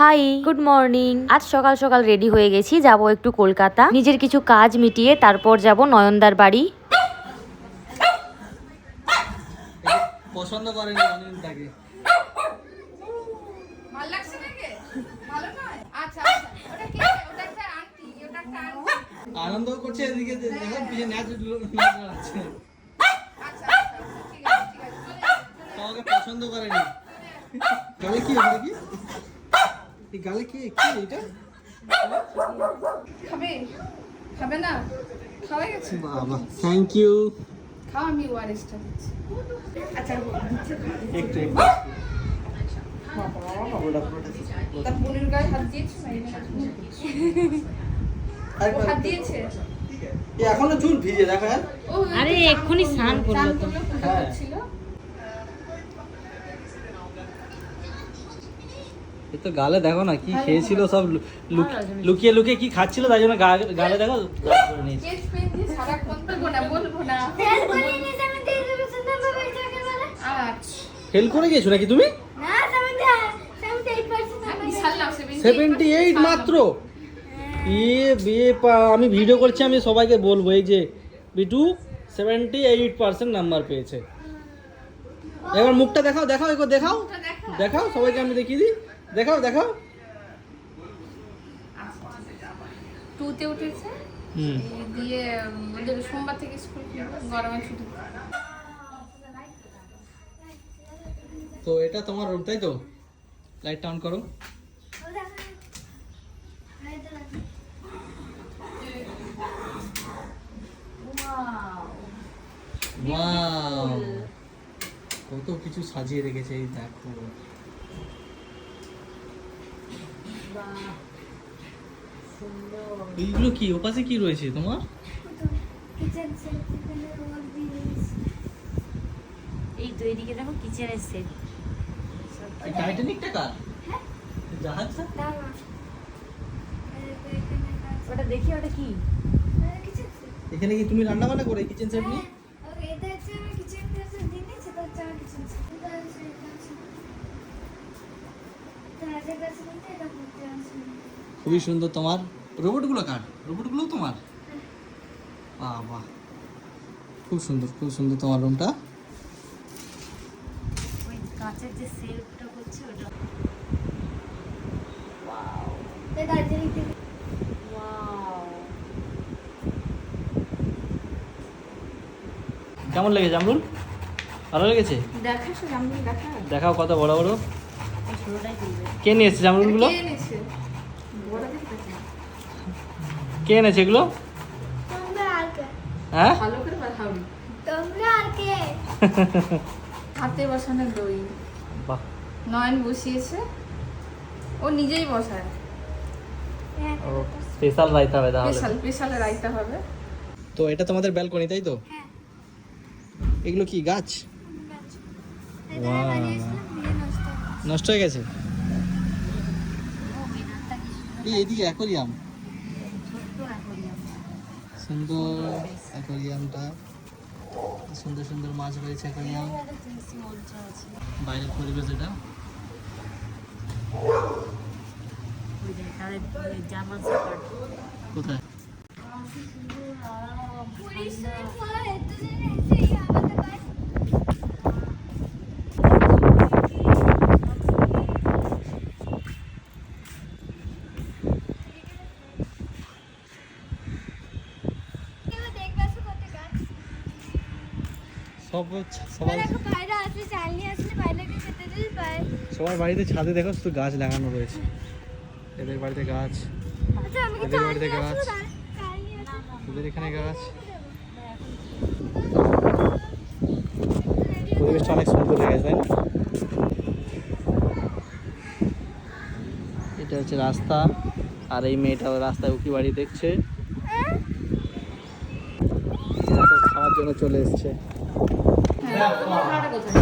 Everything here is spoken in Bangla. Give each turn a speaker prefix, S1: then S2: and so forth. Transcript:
S1: High, good morning. আজ সকাল সকাল রেডি হয়ে গেছি, যাব একটু কলকাতা, নিজের কিছু কাজ মিটিয়ে তারপর যাব নয়নদার বাড়ি।
S2: পছন্দ করেনি অনিন্দাকে।
S3: ভালো লাগছে নাকি? ভালো নয়? আচ্ছা আচ্ছা। ওটা কে? ওটা একটা আন্টি, ওটা একটা আন্টি।
S2: আনন্দ করছে এদিকে দেখো পিছে নাচ নাচছে।
S3: আচ্ছা আচ্ছা ঠিক আছে ঠিক আছে। চলে যাও, চলে যাও।
S2: তোমাকে পছন্দ করেনি। গালে কি এটা কি? এই গালে কি কি এটা?
S3: খাবে? খাবে না? খাওয়া গেছে?
S2: বাবা থ্যাংক ইউ।
S3: খাও, আমি ওয়ারেসটা দিচ্ছি। আচ্ছা দিচ্ছে
S2: একটু একটু
S3: তার বোনের গায়ে হাত দিয়েছে না? ও হাত দিয়েছে?
S2: এই এখনো চুল ভিজে দেখো।
S3: ও
S1: আরে, এক্ষুনি স্নান করলো তো।
S2: হ্যাঁ।
S3: ছিল।
S2: এই তো গালে দেখো না কি খেয়েছিল, সব লুকিয়ে লুকিয়ে কি খাচ্ছিল, তাই জন্য গালে দেখো দাগ করে নিয়েছে।
S3: কেস পেন দিয়ে সারাক্ষণ বলবো না, বলবো না। আচ্ছা
S2: ফেল করে গেছো নাকি তুমি?
S3: বিশাল না,
S2: 78 মাত্র। আমি ভিডিও করছি, আমি সবাইকে বলবো এই যে বিটু 78% নাম্বার পেয়েছে। এবার মুখটা দেখাও দেখাও এগো দেখাও দেখাও সবাইকে, আমি দেখিয়ে দিই। দেখাও দেখাও।
S3: টুতে উঠেছে।
S2: হুম।
S3: এই দিয়ে ওদের সোমবার থেকে স্কুল খুলবে, গরমের ছুটি।
S2: তো এটা তোমার রুম তাই তো? লাইট অন করো। ওয়াও, কত কিছু সাজিয়ে রেখেছে এই দেখো। এইগুলো কি ওপাশে কি রয়েছে তোমার?
S1: এই তো এদিকে দেখো, কিচেনের সেট।
S2: এই টাইটানিকটা কার? জাহাজটা?
S1: ওটা দেখি, ওটা কি?
S2: এখানে কি তুমি রান্না বান্না করে কিচেন সেট নিয়ে? খুবই সুন্দর। তোমার রোবটগুলো কার? রোবটগুলো তোমার? বাহ, খুব সুন্দর খুব সুন্দর তোমার রুমটা।
S1: ওই কাঁচের যে সেলফটা হচ্ছে ওটা।
S2: কেমন লেগেছে আমরুল? ভালো লেগেছে?
S3: দেখা শুনে আমি দেখা।
S2: দেখাও কত বড় বড়।
S1: পুরোটাই কিনবে।
S2: কে নিয়ে এসেছে জামরুলগুলো?
S3: কে এনেছে? বড় দেখতেছি।
S2: কে এনেছে এগুলো? হ্যাঁ
S3: ভালো করে বাঁধাও। হাতে বসানো দই।
S2: বাহ,
S3: নয়ন বসিয়েছে, ও নিজেই বসায়।
S2: ও স্পেশাল রাইতা হবে তাহলে।
S3: স্পেশাল স্পেশাল রাইতা হবে।
S2: তো এটা তোমাদের ব্যালকনি তাই তো? এগুলো কি গাছ? নষ্ট হয়ে গেছে? এইদিকে অ্যাকোরিয়াম, সুন্দর অ্যাকোরিয়ামটা, সুন্দর সুন্দর মাছ রয়েছে অ্যাকোরিয়াম। বাইরের পরিবেশ এটা। কোথায়? সবার বাড়িতে ছাদে দেখো শুধু গাছ লাগানো রয়েছে। এদের বাড়িতে গাছ, এদের বাড়িতে গাছ, এদের এখানে গাছ। পরিবেশটা অনেক সুন্দর লেগেছে তাই না? এটা হচ্ছে রাস্তা, আর এই মেয়েটা রাস্তায় উকি বাড়ি দেখছে, খাওয়ার জন্য চলে এসছে।
S3: হ্যাঁ, তোমার ভাড়াটা কোথায়?